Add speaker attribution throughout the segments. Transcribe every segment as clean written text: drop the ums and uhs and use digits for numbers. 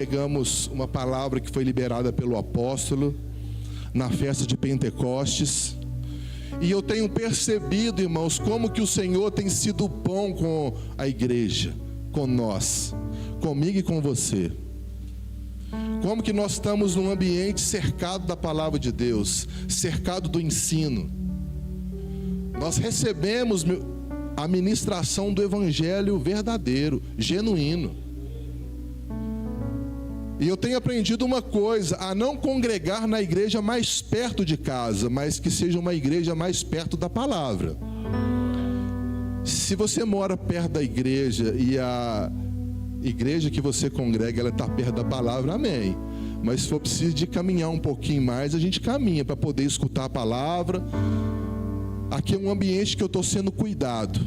Speaker 1: Pegamos uma palavra que foi liberada pelo apóstolo na festa de Pentecostes, e eu tenho percebido, irmãos, como que o Senhor tem sido bom com a igreja, com nós, comigo e com você. Como que nós estamos num ambiente cercado da palavra de Deus, cercado do ensino. Nós recebemos a ministração do evangelho verdadeiro, genuíno. E eu tenho aprendido uma coisa, a não congregar na igreja mais perto de casa, mas que seja uma igreja mais perto da palavra. Se você mora perto da igreja e a igreja que você congrega, ela está perto da palavra, amém. Mas se for preciso de caminhar um pouquinho mais, a gente caminha para poder escutar a palavra. Aqui é um ambiente que eu estou sendo cuidado.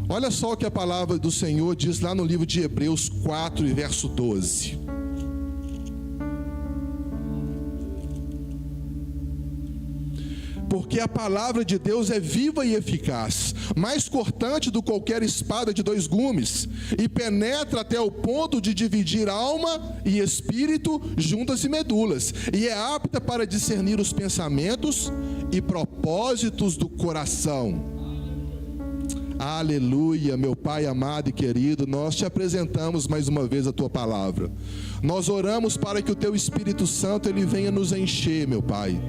Speaker 1: Olha só o que a palavra do Senhor diz lá no livro de Hebreus 4 e verso 12. Porque a palavra de Deus é viva e eficaz, mais cortante do que qualquer espada de dois gumes, e penetra até o ponto de dividir alma e espírito, juntas e medulas, e é apta para discernir os pensamentos e propósitos do coração. Aleluia, meu Pai amado e querido, nós te apresentamos mais uma vez a tua palavra. Nós oramos para que o teu Espírito Santo ele venha nos encher, meu Pai.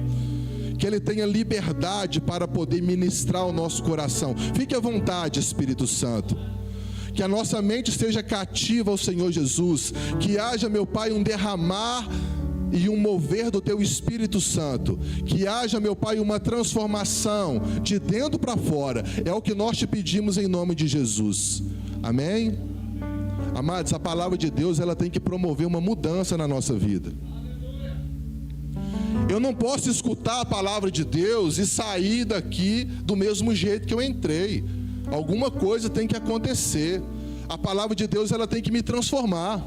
Speaker 1: Que ele tenha liberdade para poder ministrar o nosso coração. Fique à vontade, Espírito Santo. Que a nossa mente esteja cativa ao Senhor Jesus. Que haja, meu Pai, um derramar e um mover do teu Espírito Santo. Que haja, meu Pai, uma transformação de dentro para fora. É o que nós te pedimos em nome de Jesus. Amém? Amados, a palavra de Deus ela tem que promover uma mudança na nossa vida. Eu não posso escutar a palavra de Deus e sair daqui do mesmo jeito que eu entrei. Alguma coisa tem que acontecer. A palavra de Deus ela tem que me transformar.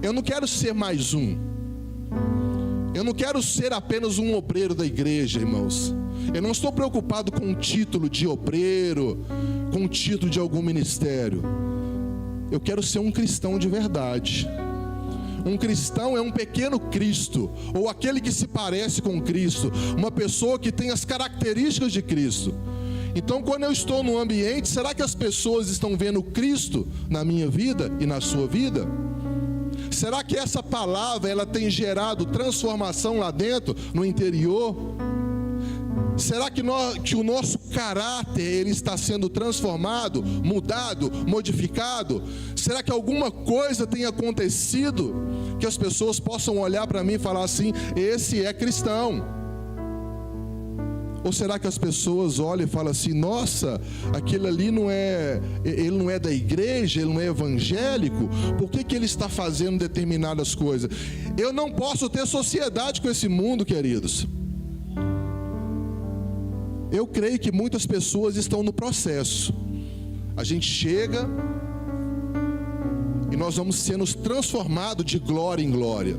Speaker 1: Eu não quero ser mais um. Eu não quero ser apenas um obreiro da igreja, irmãos. Eu não estou preocupado com o título de obreiro, com o título de algum ministério. Eu quero ser um cristão de verdade. Um cristão é um pequeno Cristo, ou aquele que se parece com Cristo, uma pessoa que tem as características de Cristo. Então, quando eu estou num ambiente, será que as pessoas estão vendo Cristo na minha vida e na sua vida? Será que essa palavra ela tem gerado transformação lá dentro, no interior? Será que o nosso caráter ele está sendo transformado, mudado, modificado? Será que alguma coisa tem acontecido que as pessoas possam olhar para mim e falar assim, esse é cristão? Ou será que as pessoas olham e falam assim, nossa, aquele ali ele não é da igreja, ele não é evangélico, por que ele está fazendo determinadas coisas? Eu não posso ter sociedade com esse mundo, queridos. Eu creio que muitas pessoas estão no processo. A gente chega e nós vamos sendo transformados de glória em glória.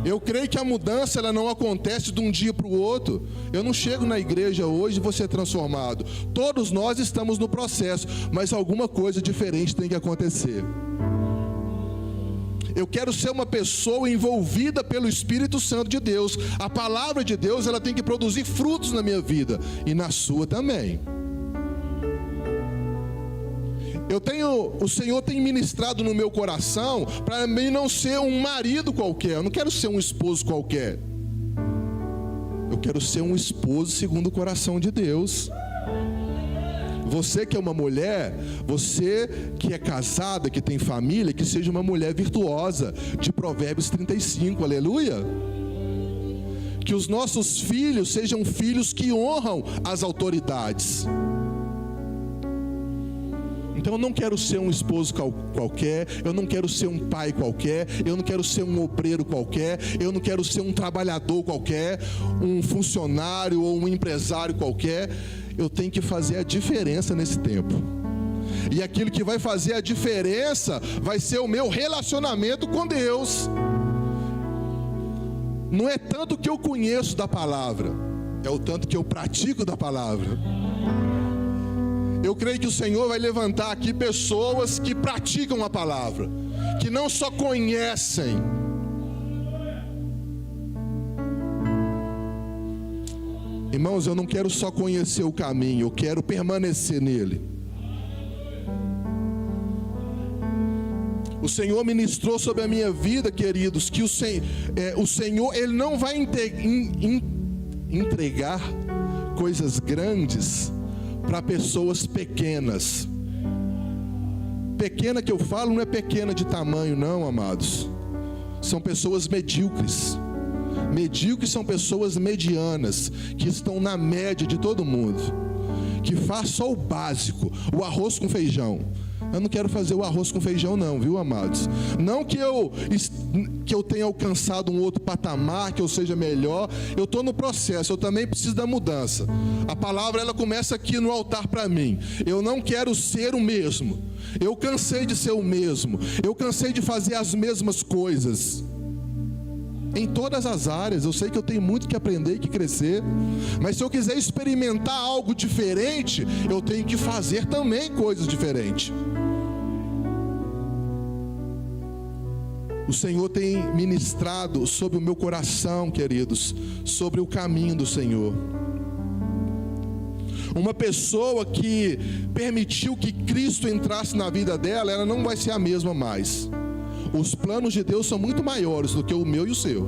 Speaker 1: Eu creio que a mudança ela não acontece de um dia para o outro. Eu não chego na igreja hoje e vou ser transformado. Todos nós estamos no processo, mas alguma coisa diferente tem que acontecer. Eu quero ser uma pessoa envolvida pelo Espírito Santo de Deus. A palavra de Deus ela tem que produzir frutos na minha vida e na sua também. O Senhor tem ministrado no meu coração para mim não ser um marido qualquer. Eu não quero ser um esposo qualquer. Eu quero ser um esposo segundo o coração de Deus. Você que é uma mulher, você que é casada, que tem família, que seja uma mulher virtuosa, de Provérbios 35, aleluia. Que os nossos filhos sejam filhos que honram as autoridades. Então eu não quero ser um esposo qualquer, eu não quero ser um pai qualquer, eu não quero ser um obreiro qualquer, eu não quero ser um trabalhador qualquer, um funcionário ou um empresário qualquer. Eu tenho que fazer a diferença nesse tempo. E aquilo que vai fazer a diferença vai ser o meu relacionamento com Deus. Não é tanto que eu conheço da palavra, é o tanto que eu pratico da palavra. Eu creio que o Senhor vai levantar aqui pessoas que praticam a palavra, que não só conhecem, irmãos, eu não quero só conhecer o caminho, eu quero permanecer nele. O Senhor ministrou sobre a minha vida, queridos, que o Senhor, Ele não vai entregar coisas grandes para pessoas pequenas. Pequena que eu falo não é pequena de tamanho, não, amados. São pessoas medíocres. Medíocres são pessoas medianas, que estão na média de todo mundo, que faz só o básico, o arroz com feijão. Eu não quero fazer o arroz com feijão não, viu, amados? Não que eu tenha alcançado um outro patamar, que eu seja melhor. Eu estou no processo, eu também preciso da mudança. A palavra, ela começa aqui no altar para mim. Eu não quero ser o mesmo. Eu cansei de ser o mesmo. Eu cansei de fazer as mesmas coisas. Em todas as áreas, eu sei que eu tenho muito que aprender e que crescer, mas se eu quiser experimentar algo diferente, eu tenho que fazer também coisas diferentes. O Senhor tem ministrado sobre o meu coração, queridos, sobre o caminho do Senhor. Uma pessoa que permitiu que Cristo entrasse na vida dela, ela não vai ser a mesma mais. Os planos de Deus são muito maiores do que o meu e o seu.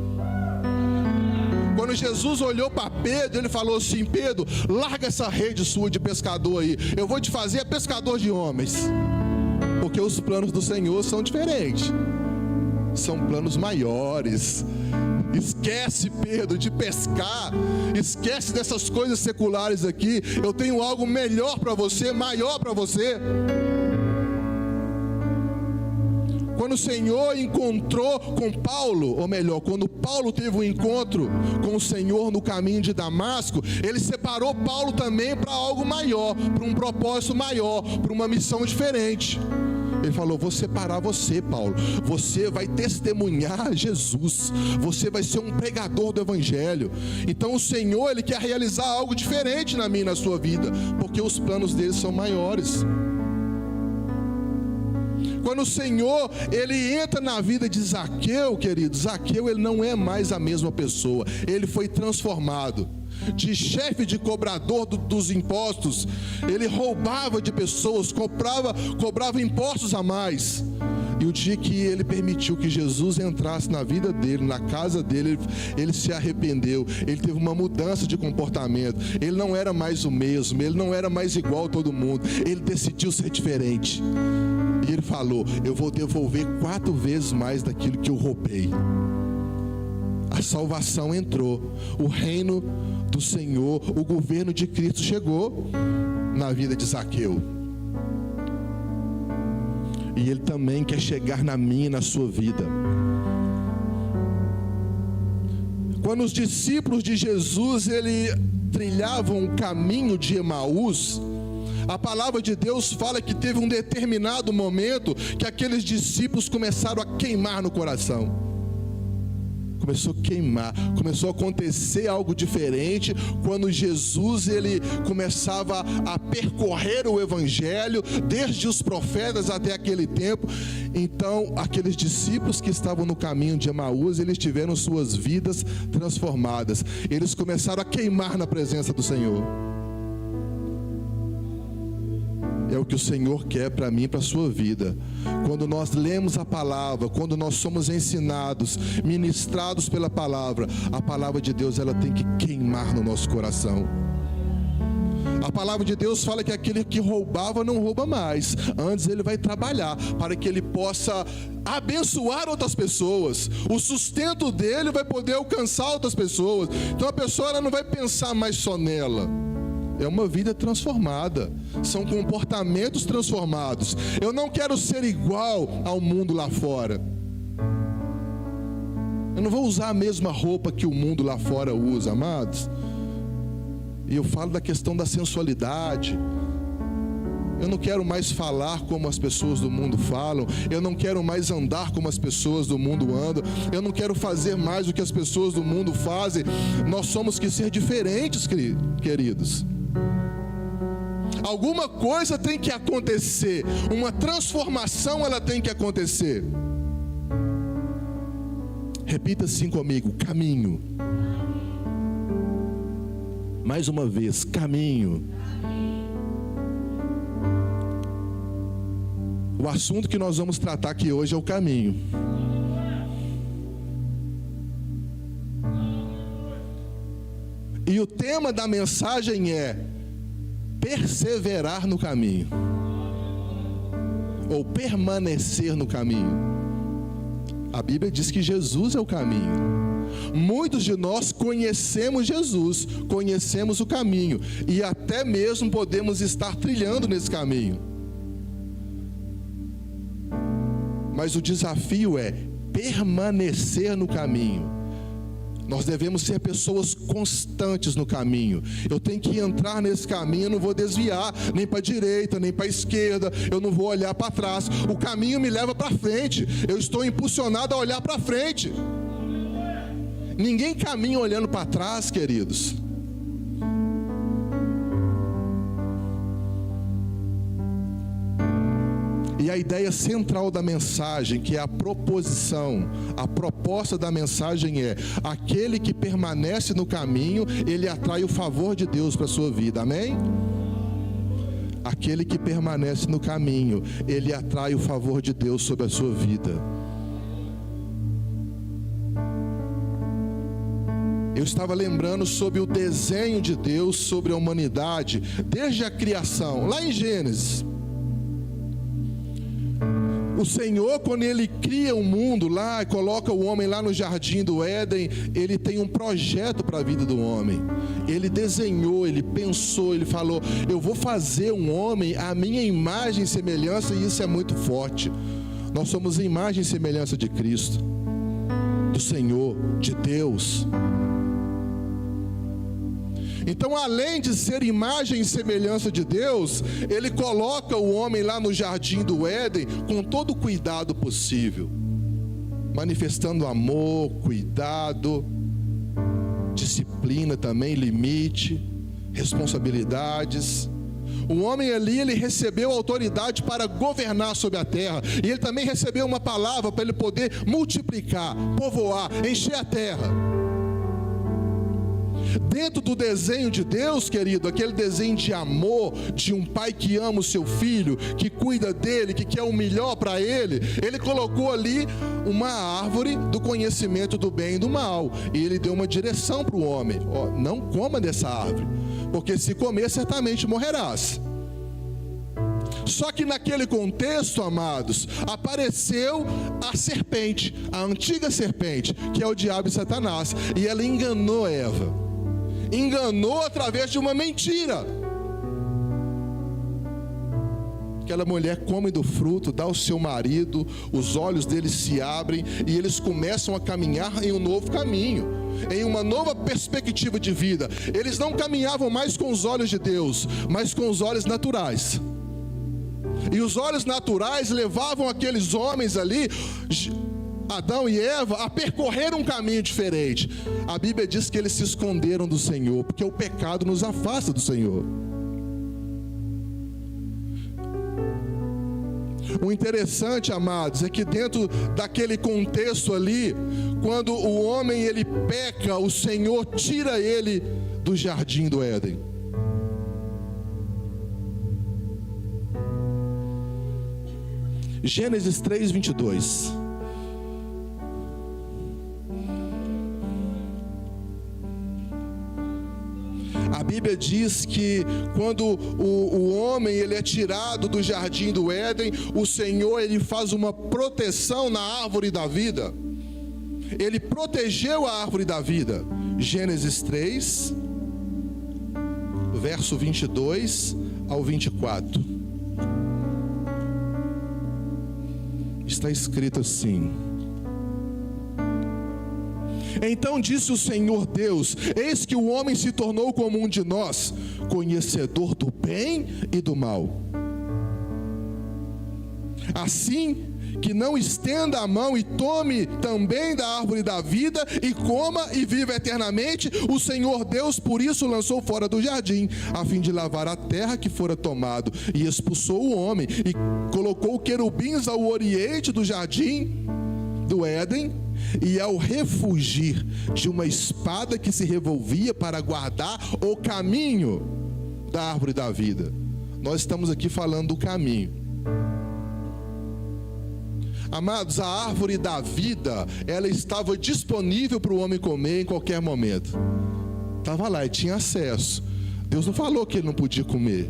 Speaker 1: Quando Jesus olhou para Pedro, ele falou assim: Pedro, larga essa rede sua de pescador aí, eu vou te fazer pescador de homens. Porque os planos do Senhor são diferentes, são planos maiores. Esquece, Pedro, de pescar, esquece dessas coisas seculares aqui. Eu tenho algo melhor para você, maior para você. Quando o Senhor encontrou com Paulo, ou melhor, quando Paulo teve um encontro com o Senhor no caminho de Damasco, ele separou Paulo também para algo maior, para um propósito maior, para uma missão diferente. Ele falou: vou separar você, Paulo. Você vai testemunhar Jesus. Você vai ser um pregador do Evangelho. Então o Senhor, Ele quer realizar algo diferente na minha e na sua vida, porque os planos dele são maiores. Quando o Senhor, Ele entra na vida de Zaqueu, querido, Zaqueu, ele não é mais a mesma pessoa. Ele foi transformado. De chefe de cobrador dos impostos, ele roubava de pessoas, cobrava impostos a mais. E o dia que ele permitiu que Jesus entrasse na vida dele, na casa dele, ele se arrependeu, ele teve uma mudança de comportamento. Ele não era mais o mesmo, ele não era mais igual a todo mundo, ele decidiu ser diferente. E ele falou: eu vou devolver 4 vezes mais daquilo que eu roubei. A salvação entrou, o reino do Senhor, o governo de Cristo chegou na vida de Zaqueu. E Ele também quer chegar na minha e na sua vida. Quando os discípulos de Jesus, eles trilhavam o caminho de Emaús, a palavra de Deus fala que teve um determinado momento que aqueles discípulos começaram a queimar no coração. Começou a queimar, começou a acontecer algo diferente quando Jesus, ele começava a percorrer o Evangelho, desde os profetas até aquele tempo. Então aqueles discípulos que estavam no caminho de Emaús, eles tiveram suas vidas transformadas, eles começaram a queimar na presença do Senhor. É o que o Senhor quer para mim e para a sua vida. Quando nós lemos a palavra, quando nós somos ensinados, ministrados pela palavra, a palavra de Deus, ela tem que queimar no nosso coração. A palavra de Deus fala que aquele que roubava não rouba mais. Antes ele vai trabalhar para que ele possa abençoar outras pessoas. O sustento dele vai poder alcançar outras pessoas. Então a pessoa, ela não vai pensar mais só nela. É uma vida transformada, são comportamentos transformados. Eu não quero ser igual ao mundo lá fora. Eu não vou usar a mesma roupa que o mundo lá fora usa, amados. E eu falo da questão da sensualidade. Eu não quero mais falar como as pessoas do mundo falam. Eu não quero mais andar como as pessoas do mundo andam. Eu não quero fazer mais o que as pessoas do mundo fazem. Nós somos que ser diferentes, queridos. Alguma coisa tem que acontecer, uma transformação ela tem que acontecer. Repita assim comigo: caminho. Mais uma vez: caminho. O assunto que nós vamos tratar aqui hoje é o caminho. E o tema da mensagem é perseverar no caminho, ou permanecer no caminho. A Bíblia diz que Jesus é o caminho. Muitos de nós conhecemos Jesus, conhecemos o caminho, e até mesmo podemos estar trilhando nesse caminho. Mas o desafio é permanecer no caminho. Nós devemos ser pessoas constantes no caminho. Eu tenho que entrar nesse caminho, eu não vou desviar nem para a direita, nem para a esquerda, eu não vou olhar para trás. O caminho me leva para frente, eu estou impulsionado a olhar para frente. Ninguém caminha olhando para trás, queridos. E a ideia central da mensagem, que é a proposição, a proposta da mensagem é: aquele que permanece no caminho, ele atrai o favor de Deus para a sua vida, amém? Aquele que permanece no caminho, ele atrai o favor de Deus sobre a sua vida. Eu estava lembrando sobre o desenho de Deus sobre a humanidade, desde a criação, lá em Gênesis. O Senhor, quando Ele cria o mundo lá, coloca o homem lá no jardim do Éden, Ele tem um projeto para a vida do homem. Ele desenhou, Ele pensou, Ele falou: eu vou fazer um homem à minha imagem e semelhança, e isso é muito forte. Nós somos a imagem e semelhança de Cristo, do Senhor, de Deus. Então, além de ser imagem e semelhança de Deus, Ele coloca o homem lá no jardim do Éden com todo o cuidado possível, manifestando amor, cuidado, disciplina também, limite, responsabilidades. O homem ali, ele recebeu autoridade para governar sobre a terra, e ele também recebeu uma palavra para ele poder multiplicar, povoar, encher a terra. Dentro do desenho de Deus, querido, aquele desenho de amor, de um pai que ama o seu filho, que cuida dele, que quer o melhor para ele, Ele colocou ali uma árvore do conhecimento do bem e do mal, e Ele deu uma direção para o homem: não coma dessa árvore, porque se comer certamente morrerás. Só que naquele contexto, amados, apareceu a serpente, a antiga serpente, que é o diabo e Satanás, e ela enganou Eva. Enganou através de uma mentira. Aquela mulher come do fruto, dá ao seu marido, os olhos deles se abrem e eles começam a caminhar em um novo caminho, em uma nova perspectiva de vida. Eles não caminhavam mais com os olhos de Deus, mas com os olhos naturais. E os olhos naturais levavam aqueles homens ali, Adão e Eva, a percorrer um caminho diferente. A Bíblia diz que eles se esconderam do Senhor, porque o pecado nos afasta do Senhor. O interessante, amados, é que dentro daquele contexto ali, quando o homem ele peca, o Senhor tira ele do jardim do Éden. Gênesis 3:22. A Bíblia diz que quando o homem ele é tirado do jardim do Éden, o Senhor ele faz uma proteção na árvore da vida. Ele protegeu a árvore da vida. Gênesis 3, verso 22 ao 24. Está escrito assim: então disse o Senhor Deus: eis que o homem se tornou como um de nós, conhecedor do bem e do mal. Assim que não estenda a mão e tome também da árvore da vida e coma e viva eternamente. O Senhor Deus por isso lançou fora do jardim, a fim de lavar a terra que fora tomado, e expulsou o homem, e colocou querubins ao oriente do jardim, do Éden, e ao refugir de uma espada que se revolvia para guardar o caminho da árvore da vida. Nós estamos aqui falando do caminho. Amados, a árvore da vida, ela estava disponível para o homem comer em qualquer momento. Estava lá e tinha acesso. Deus não falou que ele não podia comer.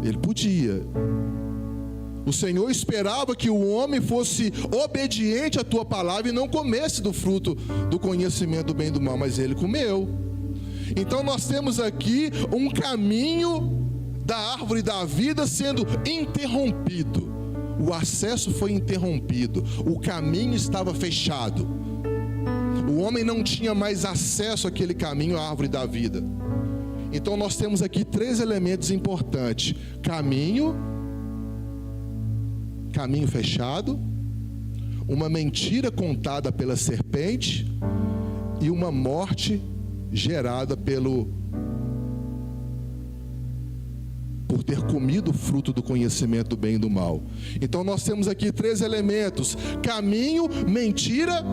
Speaker 1: Ele podia. O Senhor esperava que o homem fosse obediente à tua palavra e não comesse do fruto do conhecimento do bem e do mal, mas ele comeu. Então nós temos aqui um caminho da árvore da vida sendo interrompido. O acesso foi interrompido, o caminho estava fechado. O homem não tinha mais acesso àquele caminho, à árvore da vida. Então nós temos aqui 3 elementos importantes: caminho fechado, uma mentira contada pela serpente e uma morte gerada por ter comido o fruto do conhecimento do bem e do mal. Então nós temos aqui 3 elementos: caminho, mentira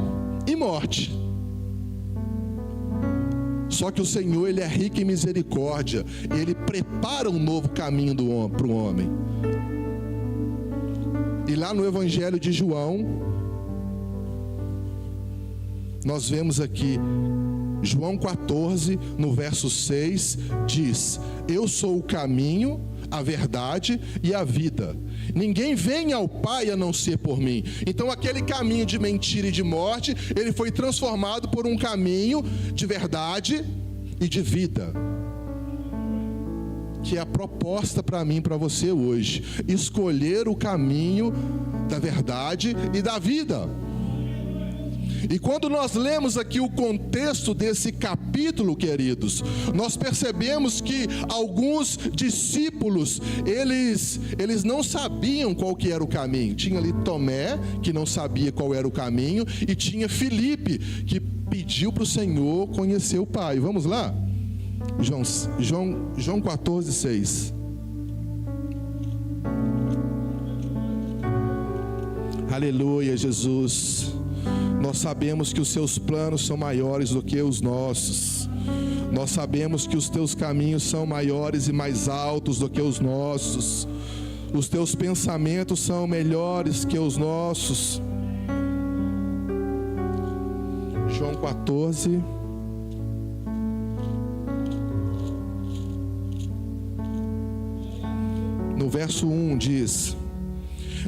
Speaker 1: e morte. Só que o Senhor, Ele é rico em misericórdia, Ele prepara um novo caminho para o homem. E lá no Evangelho de João, nós vemos aqui, João 14, no verso 6, diz: eu sou o caminho, a verdade e a vida. Ninguém vem ao Pai a não ser por mim. Então aquele caminho de mentira e de morte, ele foi transformado por um caminho de verdade e de vida, que é a proposta para mim e para você hoje: escolher o caminho da verdade e da vida. E quando nós lemos aqui o contexto desse capítulo, queridos, nós percebemos que alguns discípulos, eles não sabiam qual que era o caminho. Tinha ali Tomé, que não sabia qual era o caminho, e tinha Filipe, que pediu para o Senhor conhecer o Pai. Vamos lá? João 14, 6. Aleluia, Jesus. Nós sabemos que os seus planos são maiores do que os nossos. Nós sabemos que os teus caminhos são maiores e mais altos do que os nossos. Os teus pensamentos são melhores que os nossos. João 14. No verso 1 diz: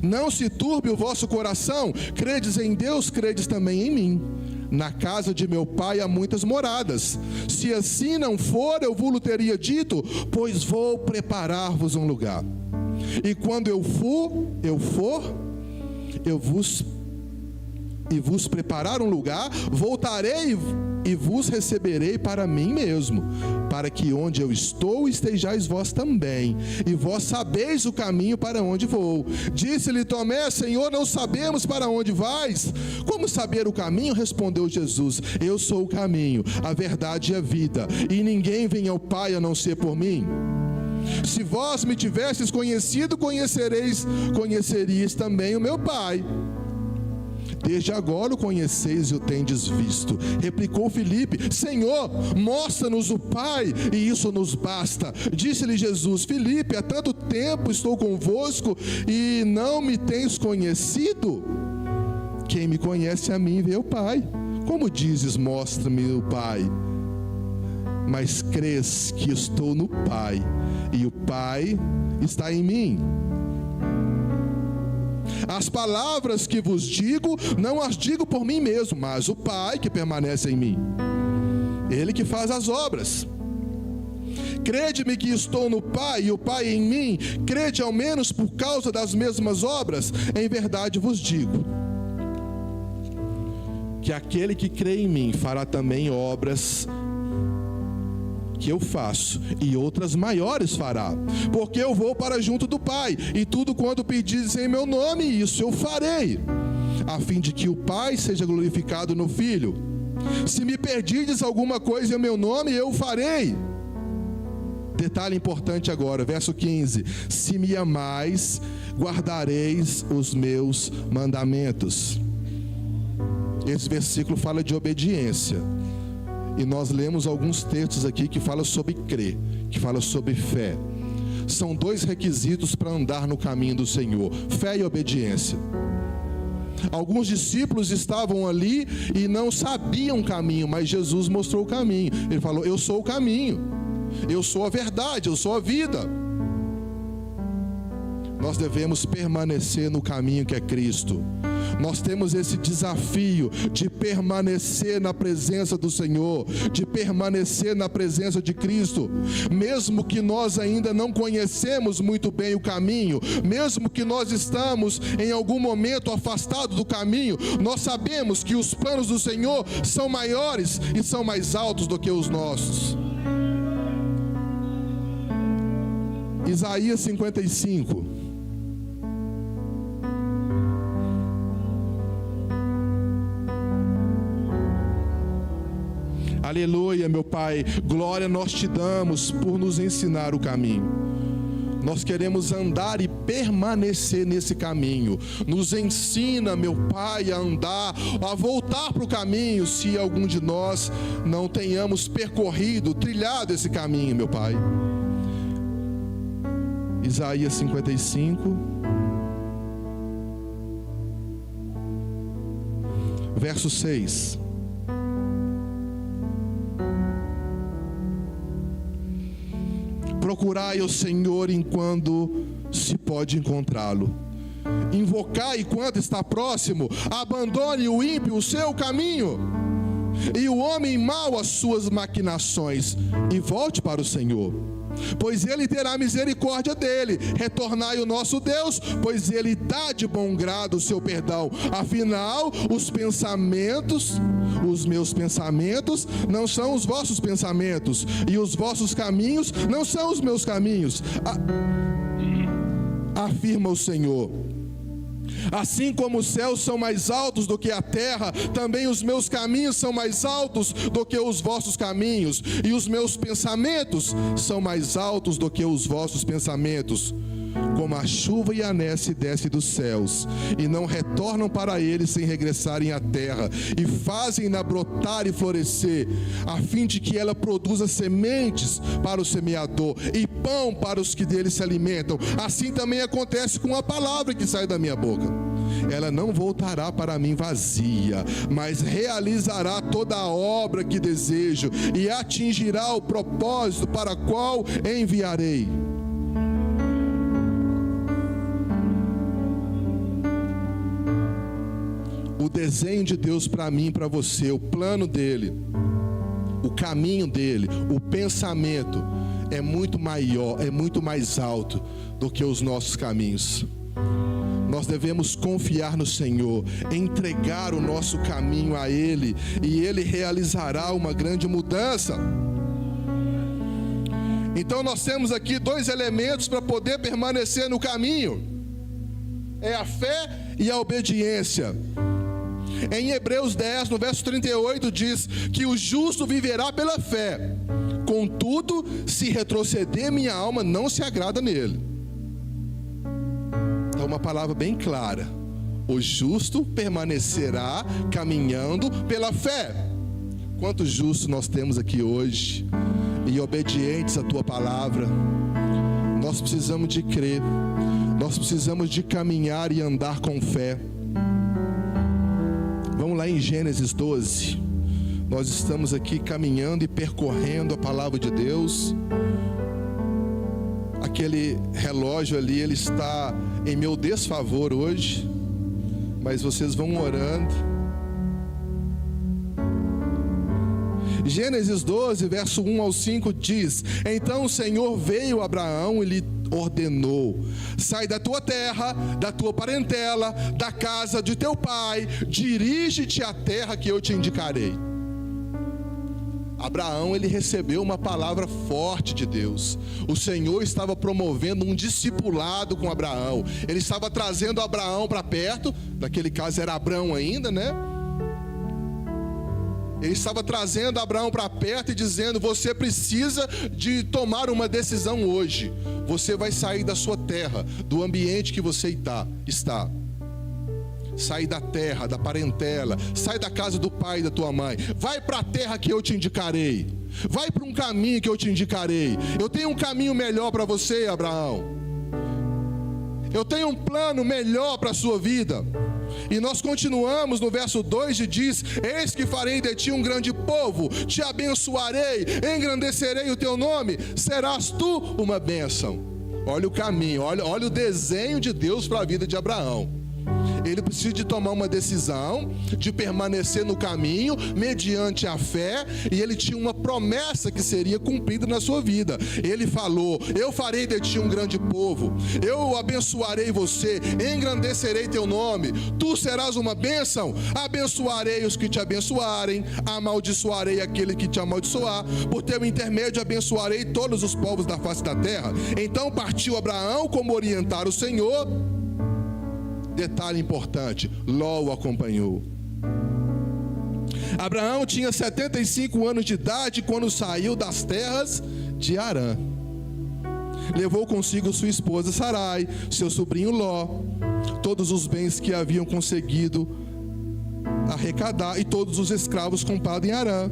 Speaker 1: não se turbe o vosso coração, credes em Deus, credes também em mim. Na casa de meu Pai há muitas moradas. Se assim não for, eu vos teria dito, pois vou preparar-vos um lugar. E quando eu vos preparar um lugar, voltarei e vos receberei para mim mesmo, para que onde eu estou estejais vós também, e vós sabeis o caminho para onde vou. Disse-lhe Tomé: Senhor, não sabemos para onde vais. Como saber o caminho? Respondeu Jesus: eu sou o caminho, a verdade e a vida, e ninguém vem ao Pai a não ser por mim. Se vós me tivesseis conhecido, conheceríeis também o meu Pai. Desde agora o conheceis e o tendes visto. Replicou Filipe: Senhor, mostra-nos o Pai, e isso nos basta. Disse-lhe Jesus: Filipe, há tanto tempo estou convosco e não me tens conhecido? Quem me conhece a mim vê o Pai. Como dizes, mostra-me o Pai? Mas crês que estou no Pai, e o Pai está em mim? As palavras que vos digo, não as digo por mim mesmo, mas o Pai que permanece em mim, Ele que faz as obras. Crede-me que estou no Pai e o Pai em mim. Crede ao menos por causa das mesmas obras. Em verdade vos digo que aquele que crê em mim fará também obras que eu faço, e outras maiores fará, porque eu vou para junto do Pai, e tudo quanto pedires em meu nome, isso eu farei, a fim de que o Pai seja glorificado no Filho. Se me pedirdes alguma coisa em meu nome, eu farei. Detalhe importante agora, verso 15: se me amais, guardareis os meus mandamentos. Esse versículo fala de obediência. E nós lemos alguns textos aqui que falam sobre crer, que falam sobre fé. São dois requisitos para andar no caminho do Senhor: fé e obediência. Alguns discípulos estavam ali e não sabiam o caminho, mas Jesus mostrou o caminho. Ele falou: eu sou o caminho, eu sou a verdade, eu sou a vida. Nós devemos permanecer no caminho que é Cristo. Nós temos esse desafio de permanecer na presença do Senhor, de permanecer na presença de Cristo, mesmo que nós ainda não conhecemos muito bem o caminho, mesmo que nós estamos em algum momento afastados do caminho, nós sabemos que os planos do Senhor são maiores e são mais altos do que os nossos. Isaías 55. Aleluia, meu Pai, glória nós te damos por nos ensinar o caminho. Nós queremos andar e permanecer nesse caminho. Nos ensina, meu Pai, a andar, a voltar para o caminho, se algum de nós não tenhamos percorrido, trilhado esse caminho, meu Pai. Isaías 55, verso 6. Procurai o Senhor enquanto se pode encontrá-lo. Invocai enquanto está próximo. Abandone o ímpio o seu caminho, e o homem mau as suas maquinações, e volte para o Senhor, pois Ele terá misericórdia dele. Retornai o nosso Deus, pois Ele dá de bom grado o seu perdão. Afinal, os meus pensamentos não são os vossos pensamentos, e os vossos caminhos não são os meus caminhos, afirma o Senhor. Assim como os céus são mais altos do que a terra, também os meus caminhos são mais altos do que os vossos caminhos, e os meus pensamentos são mais altos do que os vossos pensamentos. Como a chuva e a neve descem dos céus, e não retornam para eles sem regressarem à terra, e fazem-na brotar e florescer, a fim de que ela produza sementes para o semeador e pão para os que dele se alimentam. Assim também acontece com a palavra que sai da minha boca. Ela não voltará para mim vazia, mas realizará toda a obra que desejo, e atingirá o propósito para qual enviarei. O desenho de Deus para mim e para você, o plano dele, o caminho dele, o pensamento é muito maior, é muito mais alto do que os nossos caminhos. Nós devemos confiar no Senhor, entregar o nosso caminho a Ele, e Ele realizará uma grande mudança. Então nós temos aqui dois elementos para poder permanecer no caminho: é a fé e a obediência. Em Hebreus 10, no verso 38, diz que o justo viverá pela fé. Contudo, se retroceder, minha alma não se agrada nele. Então, uma palavra bem clara: o justo permanecerá caminhando pela fé. Quantos justos nós temos aqui hoje, e obedientes à tua palavra? Nós precisamos de crer, nós precisamos de caminhar e andar com fé. Vamos lá em Gênesis 12. Nós estamos aqui caminhando e percorrendo a palavra de Deus. Aquele relógio ali, ele está em meu desfavor hoje, mas vocês vão orando. Gênesis 12, verso 1 ao 5 diz: Então o Senhor veio a Abraão e lhe ordenou: sai da tua terra, da tua parentela, da casa de teu pai, dirige-te à terra que eu te indicarei. Abraão, ele recebeu uma palavra forte de Deus. O Senhor estava promovendo um discipulado com Abraão. Ele estava trazendo Abraão para perto. Naquele caso era Abrão ainda, né? Ele estava trazendo Abraão para perto e dizendo: você precisa de tomar uma decisão hoje. Você vai sair da sua terra, do ambiente que você está. sai da terra, da parentela, sai da casa do pai e da tua mãe, vai para a terra que eu te indicarei, vai para um caminho que eu te indicarei. Eu tenho um caminho melhor para você, Abraão. Eu tenho um plano melhor para a sua vida. E nós continuamos no verso 2 e diz: eis que farei de ti um grande povo, te abençoarei, engrandecerei o teu nome, serás tu uma bênção. Olha o caminho, olha o desenho de Deus para a vida de Abraão. Ele precisa de tomar uma decisão, de permanecer no caminho, mediante a fé, e ele tinha uma promessa que seria cumprida na sua vida. Ele falou: eu farei de ti um grande povo, eu abençoarei você, engrandecerei teu nome, tu serás uma bênção, abençoarei os que te abençoarem, amaldiçoarei aquele que te amaldiçoar, por teu intermédio abençoarei todos os povos da face da terra. Então partiu Abraão como orientar o Senhor. Detalhe importante: Ló o acompanhou. Abraão tinha 75 anos de idade quando saiu das terras de Harã. Levou consigo sua esposa Sarai, seu sobrinho Ló, todos os bens que haviam conseguido arrecadar e todos os escravos comprados em Harã.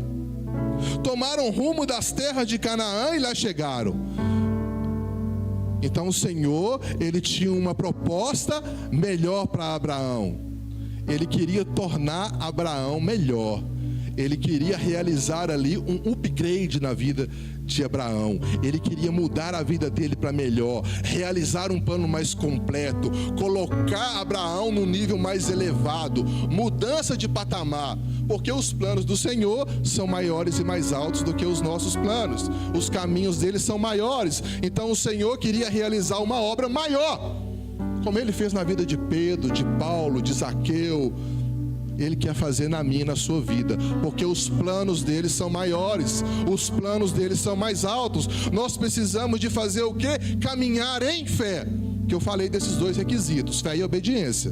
Speaker 1: Tomaram rumo das terras de Canaã e lá chegaram. Então o Senhor, ele tinha uma proposta melhor para Abraão. Ele queria tornar Abraão melhor. Ele queria realizar ali um upgrade na vida de Abraão. Ele queria mudar a vida dele para melhor, realizar um plano mais completo, colocar Abraão num nível mais elevado, mudança de patamar, porque os planos do Senhor são maiores e mais altos do que os nossos planos. Os caminhos dele são maiores. Então o Senhor queria realizar uma obra maior, como ele fez na vida de Pedro, de Paulo, de Zaqueu. Ele quer fazer na minha e na sua vida, porque os planos dele são maiores, os planos dele são mais altos. Nós precisamos de fazer o quê? Caminhar em fé, que eu falei desses dois requisitos, fé e obediência.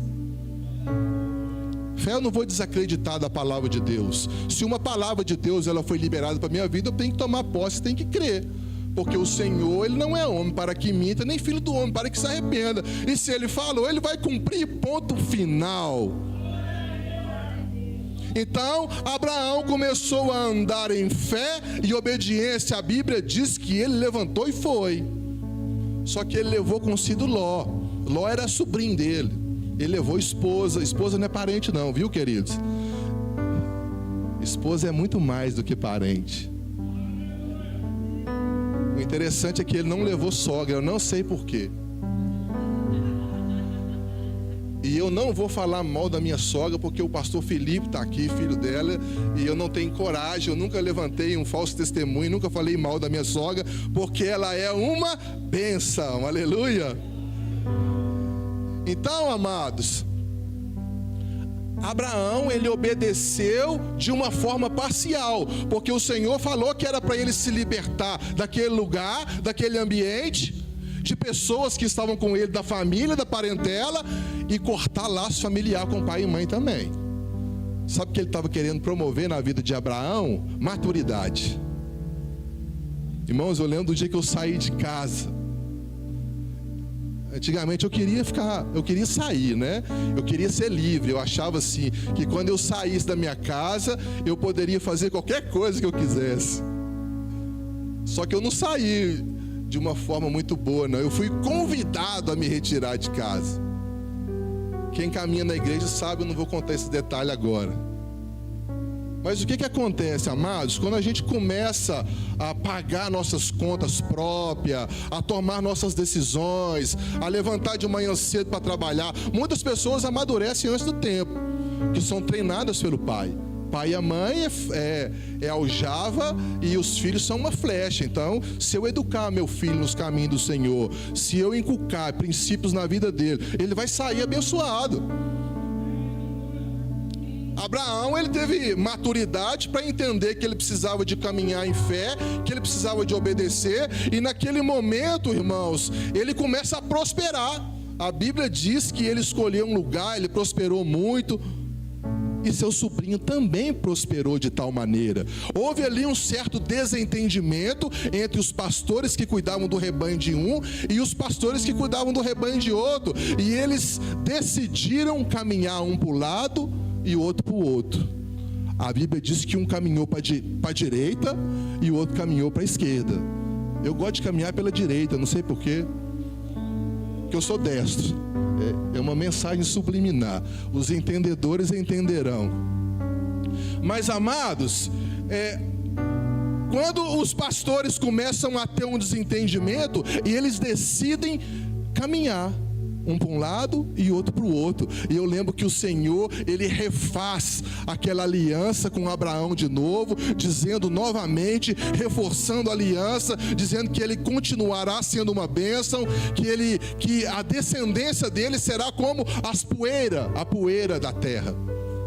Speaker 1: Fé, eu não vou desacreditar da palavra de Deus. Se uma palavra de Deus ela foi liberada para a minha vida, eu tenho que tomar posse, tenho que crer. Porque o Senhor, ele não é homem para que minta, nem filho do homem para que se arrependa. E se ele falou, ele vai cumprir, ponto final. Então, Abraão começou a andar em fé e obediência. A Bíblia diz que ele levantou e foi. Só que ele levou consigo Ló. Ló era sobrinho dele. Ele levou esposa. Esposa não é parente não, viu, queridos? Esposa é muito mais do que parente. O interessante é que ele não levou sogra. Eu não sei porquê. E eu não vou falar mal da minha sogra, porque o pastor Felipe está aqui, filho dela, e eu não tenho coragem, eu nunca levantei um falso testemunho, nunca falei mal da minha sogra, porque ela é uma bênção, aleluia. Então, amados, Abraão, ele obedeceu de uma forma parcial, porque o Senhor falou que era para ele se libertar daquele lugar, daquele ambiente, de pessoas que estavam com ele, da família, da parentela, e cortar laço familiar com pai e mãe também. Sabe o que ele estava querendo promover na vida de Abraão? Maturidade. Irmãos, eu lembro do dia que eu saí de casa. Antigamente eu queria sair, né? Eu queria ser livre. Eu achava assim, que quando eu saísse da minha casa, eu poderia fazer qualquer coisa que eu quisesse. Só que eu não saí de uma forma muito boa, não. Eu fui convidado a me retirar de casa. Quem caminha na igreja sabe, eu não vou contar esse detalhe agora. Mas o que acontece, amados? Quando a gente começa a pagar nossas contas próprias, a tomar nossas decisões, a levantar de manhã cedo para trabalhar, muitas pessoas amadurecem antes do tempo, que são treinadas pelo pai. Pai e a mãe é aljava e os filhos são uma flecha. Então, se eu educar meu filho nos caminhos do Senhor, se eu inculcar princípios na vida dele, ele vai sair abençoado. Abraão, ele teve maturidade para entender que ele precisava de caminhar em fé, que ele precisava de obedecer, e naquele momento, irmãos, ele começa a prosperar. A Bíblia diz que ele escolheu um lugar, ele prosperou muito. e seu sobrinho também prosperou de tal maneira. Houve ali um certo desentendimento entre os pastores que cuidavam do rebanho de um e os pastores que cuidavam do rebanho de outro, e eles decidiram caminhar um para o lado e o outro para o outro. A Bíblia diz que um caminhou para a direita e o outro caminhou para a esquerda. Eu gosto de caminhar pela direita, não sei porquê, porque eu sou destro. É uma mensagem subliminar. Os entendedores entenderão. Mas, amados, quando os pastores começam a ter um desentendimento e eles decidem caminhar um para um lado e outro para o outro, e eu lembro que o Senhor, Ele refaz aquela aliança com Abraão de novo, dizendo novamente, reforçando a aliança, dizendo que ele continuará sendo uma bênção, que a descendência dele será como a poeira da terra.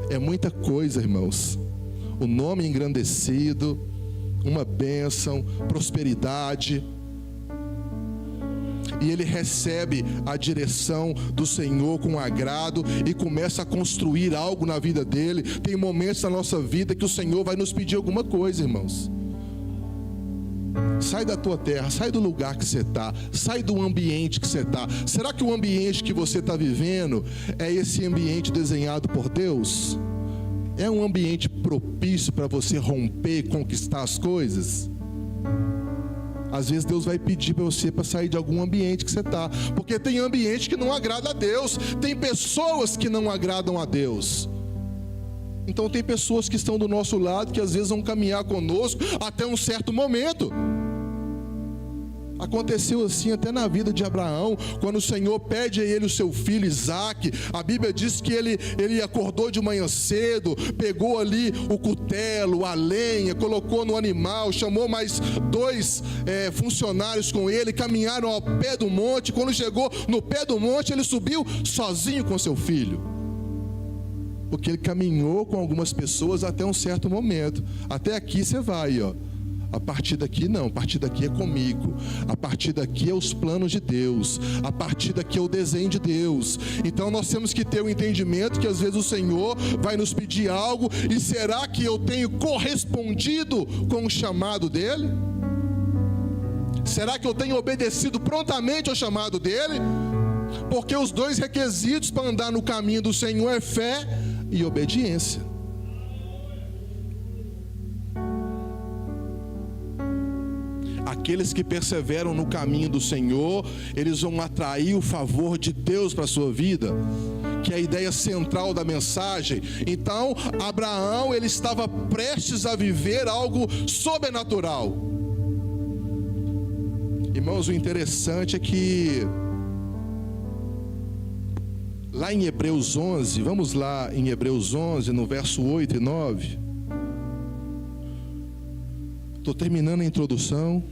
Speaker 1: É muita coisa, irmãos. O nome engrandecido, uma bênção, prosperidade. E ele recebe a direção do Senhor com agrado e começa a construir algo na vida dele. Tem momentos na nossa vida que o Senhor vai nos pedir alguma coisa, irmãos. Sai da tua terra, sai do lugar que você está, sai do ambiente que você está. Será que o ambiente que você está vivendo é esse ambiente desenhado por Deus? É um ambiente propício para você romper e conquistar as coisas? Às vezes Deus vai pedir para você para sair de algum ambiente que você está, porque tem ambiente que não agrada a Deus, tem pessoas que não agradam a Deus. Então tem pessoas que estão do nosso lado, que às vezes vão caminhar conosco até um certo momento. Aconteceu assim até na vida de Abraão, quando o Senhor pede a ele o seu filho Isaque. A Bíblia diz que ele acordou de manhã cedo, pegou ali o cutelo, a lenha, colocou no animal, chamou mais 2 funcionários com ele, caminharam ao pé do monte. Quando chegou no pé do monte, ele subiu sozinho com seu filho, porque ele caminhou com algumas pessoas até um certo momento. Até aqui você vai, ó. A partir daqui não, a partir daqui é comigo. A partir daqui é os planos de Deus. A partir daqui é o desenho de Deus. Então nós temos que ter o entendimento que às vezes o Senhor vai nos pedir algo, e será que eu tenho correspondido com o chamado dEle? Será que eu tenho obedecido prontamente ao chamado dEle? Porque os 2 requisitos para andar no caminho do Senhor é fé e obediência. Aqueles que perseveram no caminho do Senhor, eles vão atrair o favor de Deus para a sua vida, que é a ideia central da mensagem. Então, Abraão, ele estava prestes a viver algo sobrenatural. Irmãos, o interessante é que lá em Hebreus 11, vamos lá em Hebreus 11, no verso 8 e 9. Estou terminando a introdução.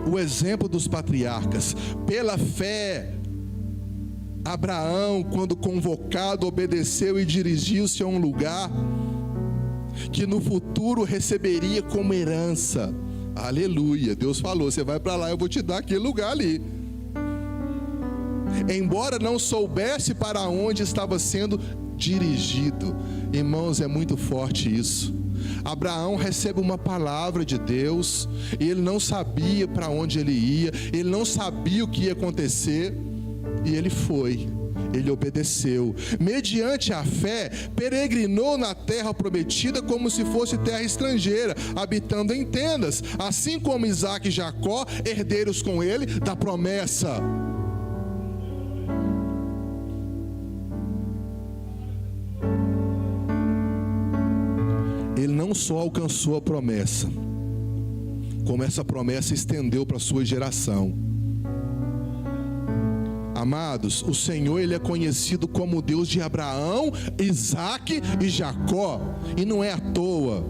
Speaker 1: O exemplo dos patriarcas. Pela fé, Abraão, quando convocado, obedeceu e dirigiu-se a um lugar que no futuro receberia como herança. Aleluia. Deus falou: você vai para lá, eu vou te dar aquele lugar ali. Embora não soubesse para onde estava sendo dirigido. Irmãos, é muito forte isso. Abraão recebe uma palavra de Deus, e ele não sabia para onde ele ia, ele não sabia o que ia acontecer, e ele foi. Ele obedeceu. Mediante a fé, peregrinou na terra prometida como se fosse terra estrangeira, habitando em tendas, assim como Isaque e Jacó, herdeiros com ele da promessa. Ele não só alcançou a promessa, como essa promessa estendeu para a sua geração. Amados, o Senhor, Ele é conhecido como o Deus de Abraão, Isaque e Jacó, e não é à toa.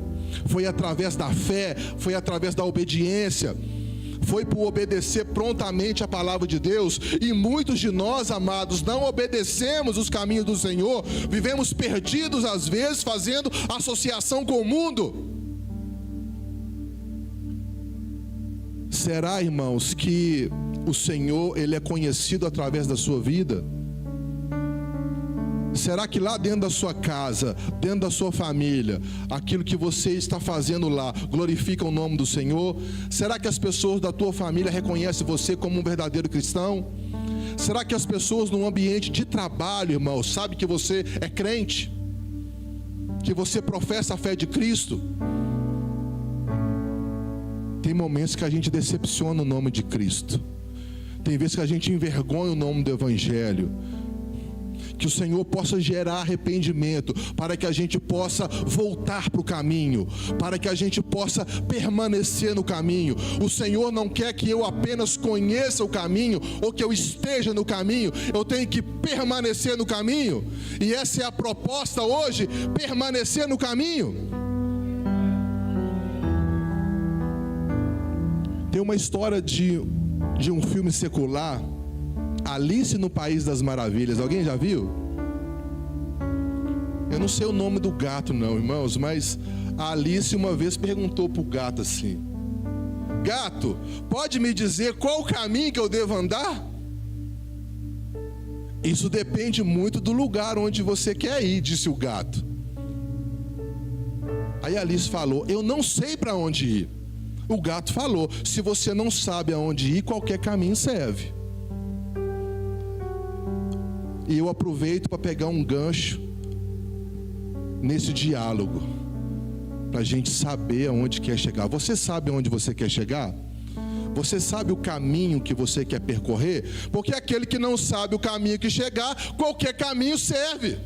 Speaker 1: Foi através da fé, foi através da obediência, foi por obedecer prontamente a palavra de Deus. E muitos de nós, amados, não obedecemos os caminhos do Senhor, vivemos perdidos às vezes, fazendo associação com o mundo. Será, irmãos, que o Senhor, Ele é conhecido através da sua vida? Será que lá dentro da sua casa, dentro da sua família, aquilo que você está fazendo lá glorifica o nome do Senhor? Será que as pessoas da tua família reconhecem você como um verdadeiro cristão? Será que as pessoas no ambiente de trabalho, irmão, sabem que você é crente? Que você professa a fé de Cristo? Tem momentos que a gente decepciona o nome de Cristo. Tem vezes que a gente envergonha o nome do Evangelho. Que o Senhor possa gerar arrependimento, para que a gente possa voltar para o caminho, para que a gente possa permanecer no caminho. O Senhor não quer que eu apenas conheça o caminho, ou que eu esteja no caminho. Eu tenho que permanecer no caminho. E essa é a proposta hoje, permanecer no caminho. Tem uma história de um filme secular, Alice no País das Maravilhas. Alguém já viu? Eu não sei o nome do gato não, irmãos, mas a Alice uma vez perguntou para o gato assim: gato, pode me dizer qual o caminho que eu devo andar? Isso depende muito do lugar onde você quer ir, disse o gato. Aí a Alice falou: eu não sei para onde ir. O gato falou: se você não sabe aonde ir, qualquer caminho serve. E eu aproveito para pegar um gancho nesse diálogo, para a gente saber aonde quer chegar. Você sabe aonde você quer chegar? Você sabe o caminho que você quer percorrer? Porque aquele que não sabe o caminho que chegar, qualquer caminho serve.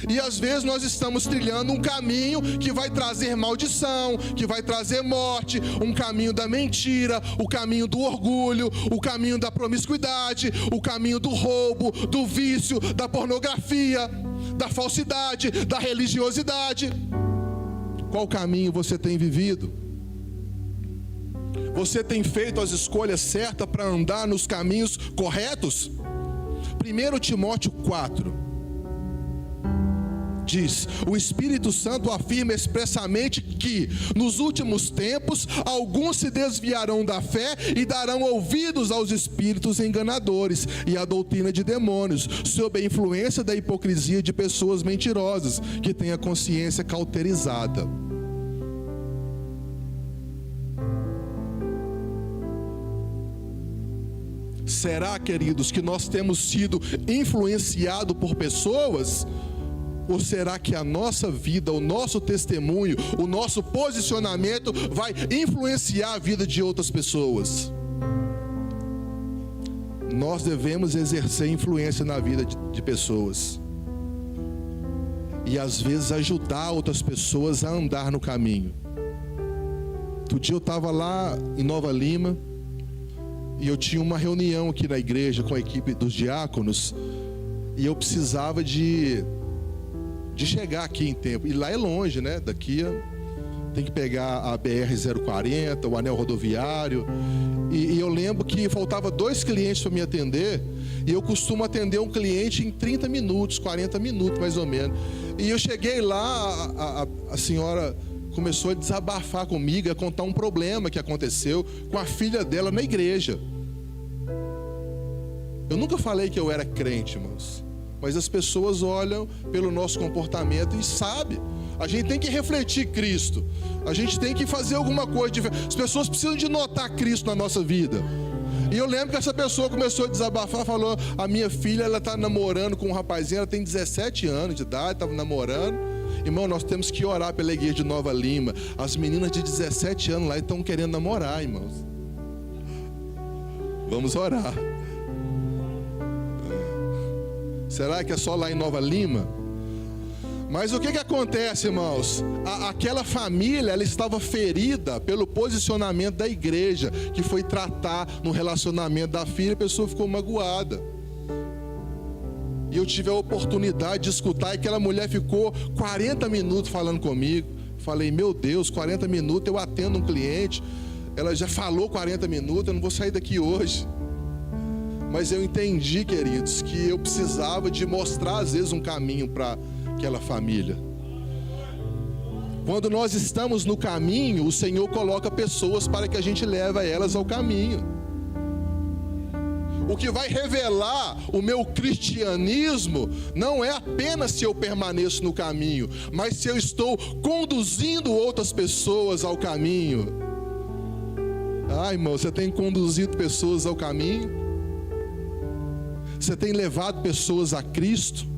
Speaker 1: E às vezes nós estamos trilhando um caminho que vai trazer maldição, que vai trazer morte, um caminho da mentira, o caminho do orgulho, o caminho da promiscuidade, o caminho do roubo, do vício, da pornografia, da falsidade, da religiosidade. Qual caminho você tem vivido? Você tem feito as escolhas certas para andar nos caminhos corretos? 1 Timóteo 4 diz: o Espírito Santo afirma expressamente que nos últimos tempos alguns se desviarão da fé e darão ouvidos aos espíritos enganadores e à doutrina de demônios, sob a influência da hipocrisia de pessoas mentirosas que têm a consciência cauterizada. Será, queridos, que nós temos sido influenciados por pessoas? Ou será que a nossa vida, o nosso testemunho, o nosso posicionamento vai influenciar a vida de outras pessoas? Nós devemos exercer influência na vida de pessoas. E às vezes ajudar outras pessoas a andar no caminho. Outro dia eu estava lá em Nova Lima, e eu tinha uma reunião aqui na igreja com a equipe dos diáconos, e eu precisava de chegar aqui em tempo. E lá é longe, né? Daqui tem que pegar a BR-040, o anel rodoviário. E eu lembro que faltava 2 clientes para me atender. E eu costumo atender um cliente em 30 minutos, 40 minutos mais ou menos. E eu cheguei lá, a senhora começou a desabafar comigo, a contar um problema que aconteceu com a filha dela na igreja. Eu nunca falei que eu era crente, irmãos. Mas as pessoas olham pelo nosso comportamento e sabem. A gente tem que refletir Cristo. A gente tem que fazer alguma coisa diferente. As pessoas precisam de notar Cristo na nossa vida. E eu lembro que essa pessoa começou a desabafar, falou: a minha filha, ela está namorando com um rapazinho, ela tem 17 anos de idade, estava namorando. Irmão, nós temos que orar pela igreja de Nova Lima. As meninas de 17 anos lá estão querendo namorar, irmãos. Vamos orar. Será que é só lá em Nova Lima? Mas o que acontece, irmãos? Aquela família, ela estava ferida pelo posicionamento da igreja, que foi tratar no relacionamento da filha, a pessoa ficou magoada. E eu tive a oportunidade de escutar, e aquela mulher ficou 40 minutos falando comigo. Falei: meu Deus, 40 minutos eu atendo um cliente, ela já falou 40 minutos, eu não vou sair daqui hoje. Mas eu entendi, queridos, que eu precisava de mostrar às vezes um caminho para aquela família. Quando nós estamos no caminho, o Senhor coloca pessoas para que a gente leve elas ao caminho. O que vai revelar o meu cristianismo não é apenas se eu permaneço no caminho, mas se eu estou conduzindo outras pessoas ao caminho. Ah, irmão, você tem conduzido pessoas ao caminho? Você tem levado pessoas a Cristo?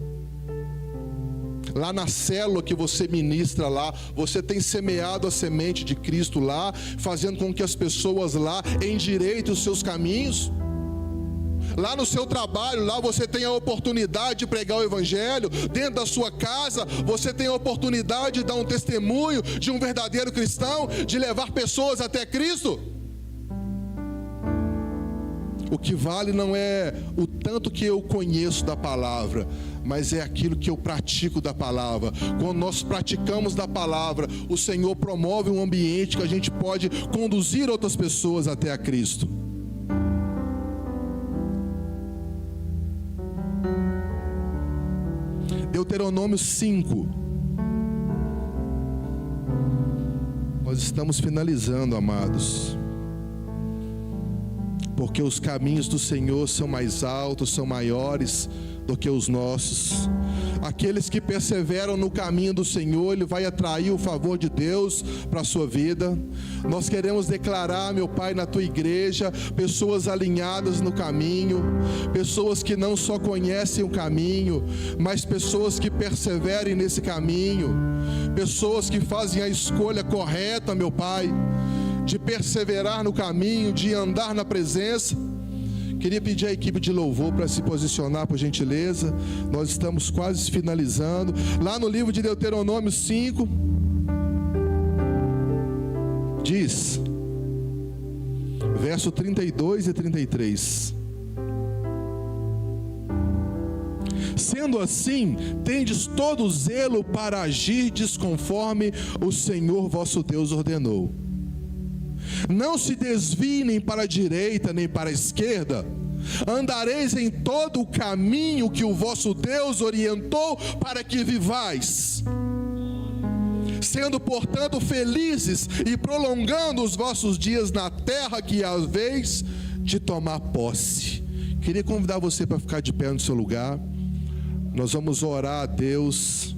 Speaker 1: Lá na célula que você ministra lá, você tem semeado a semente de Cristo lá, fazendo com que as pessoas lá endireitem os seus caminhos? Lá no seu trabalho, lá você tem a oportunidade de pregar o Evangelho. Dentro da sua casa, você tem a oportunidade de dar um testemunho de um verdadeiro cristão, de levar pessoas até Cristo. O que vale não é o tanto que eu conheço da palavra, mas é aquilo que eu pratico da palavra. Quando nós praticamos da palavra, o Senhor promove um ambiente que a gente pode conduzir outras pessoas até a Cristo. Deuteronômio 5. Nós estamos finalizando, amados. Porque os caminhos do Senhor são mais altos, são maiores do que os nossos. Aqueles que perseveram no caminho do Senhor, Ele vai atrair o favor de Deus para a sua vida. Nós queremos declarar, meu Pai, na tua igreja, pessoas alinhadas no caminho, pessoas que não só conhecem o caminho, mas pessoas que perseverem nesse caminho, pessoas que fazem a escolha correta, meu Pai, de perseverar no caminho, de andar na presença. Queria pedir à equipe de louvor para se posicionar, por gentileza. Nós estamos quase finalizando. Lá no livro de Deuteronômio 5, diz, verso 32 e 33. Sendo assim, tendes todo zelo para agirdes conforme o Senhor vosso Deus ordenou. Não se desviem nem para a direita nem para a esquerda. Andareis em todo o caminho que o vosso Deus orientou para que vivais, sendo portanto felizes e prolongando os vossos dias na terra que haveis de tomar posse. Queria convidar você para ficar de pé no seu lugar. Nós vamos orar a Deus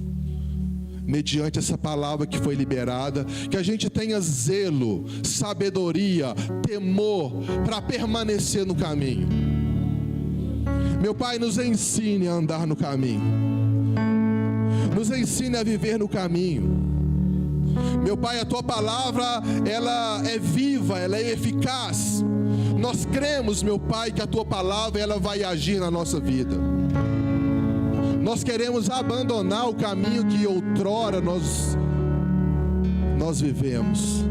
Speaker 1: mediante essa palavra que foi liberada, que a gente tenha zelo, sabedoria, temor para permanecer no caminho. Meu Pai, nos ensine a andar no caminho, nos ensine a viver no caminho. Meu Pai, a tua palavra, ela é viva, ela é eficaz. Nós cremos, meu Pai, que a tua palavra, ela vai agir na nossa vida. Nós queremos abandonar o caminho que outrora nós vivemos.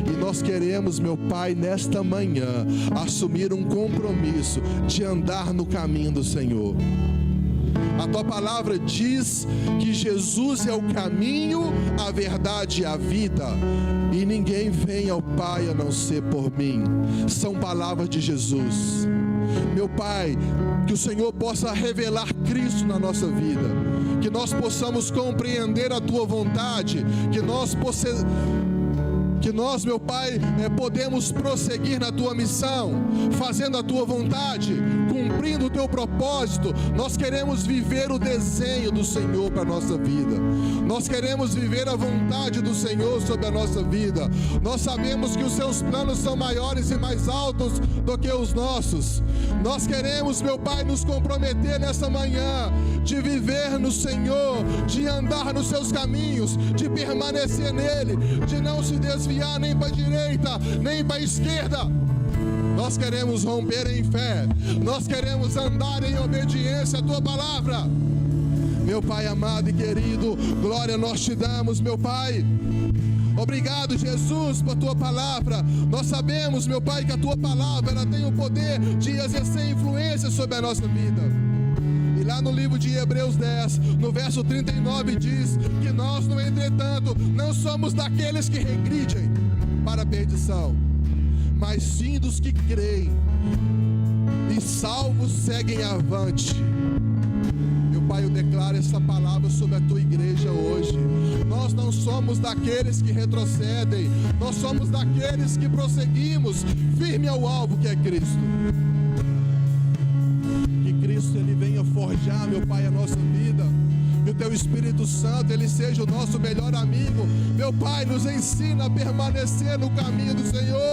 Speaker 1: E nós queremos, meu Pai, nesta manhã, assumir um compromisso de andar no caminho do Senhor. A tua palavra diz que Jesus é o caminho, a verdade e a vida, e ninguém vem ao Pai a não ser por mim. São palavras de Jesus. Meu Pai, que o Senhor possa revelar Cristo na nossa vida, que nós possamos compreender a tua vontade, que nós, meu Pai, podemos prosseguir na tua missão, fazendo a tua vontade, cumprindo o teu propósito. Nós queremos viver o desenho do Senhor para a nossa vida. Nós queremos viver a vontade do Senhor sobre a nossa vida. Nós sabemos que os seus planos são maiores e mais altos do que os nossos. Nós queremos, meu Pai, nos comprometer nessa manhã de viver no Senhor, de andar nos seus caminhos, de permanecer nele, de não se desviar nem para a direita, nem para a esquerda. Nós queremos romper em fé, nós queremos andar em obediência à tua palavra. Meu Pai amado e querido, glória nós te damos, meu Pai. Obrigado, Jesus, por tua palavra. Nós sabemos, meu Pai, que a tua palavra, ela tem o poder de exercer influência sobre a nossa vida. E lá no livro de Hebreus 10, no verso 39, diz que nós, no entretanto, não somos daqueles que regridem para a perdição, mas sim dos que creem e salvos seguem avante. Meu Pai, eu declaro essa palavra sobre a tua igreja hoje. Nós não somos daqueles que retrocedem, nós somos daqueles que prosseguimos firme ao alvo que é Cristo. Que Cristo ele venha forjar, meu Pai, a nossa vida. Que o teu Espírito Santo ele seja o nosso melhor amigo. Meu Pai, nos ensina a permanecer no caminho do Senhor.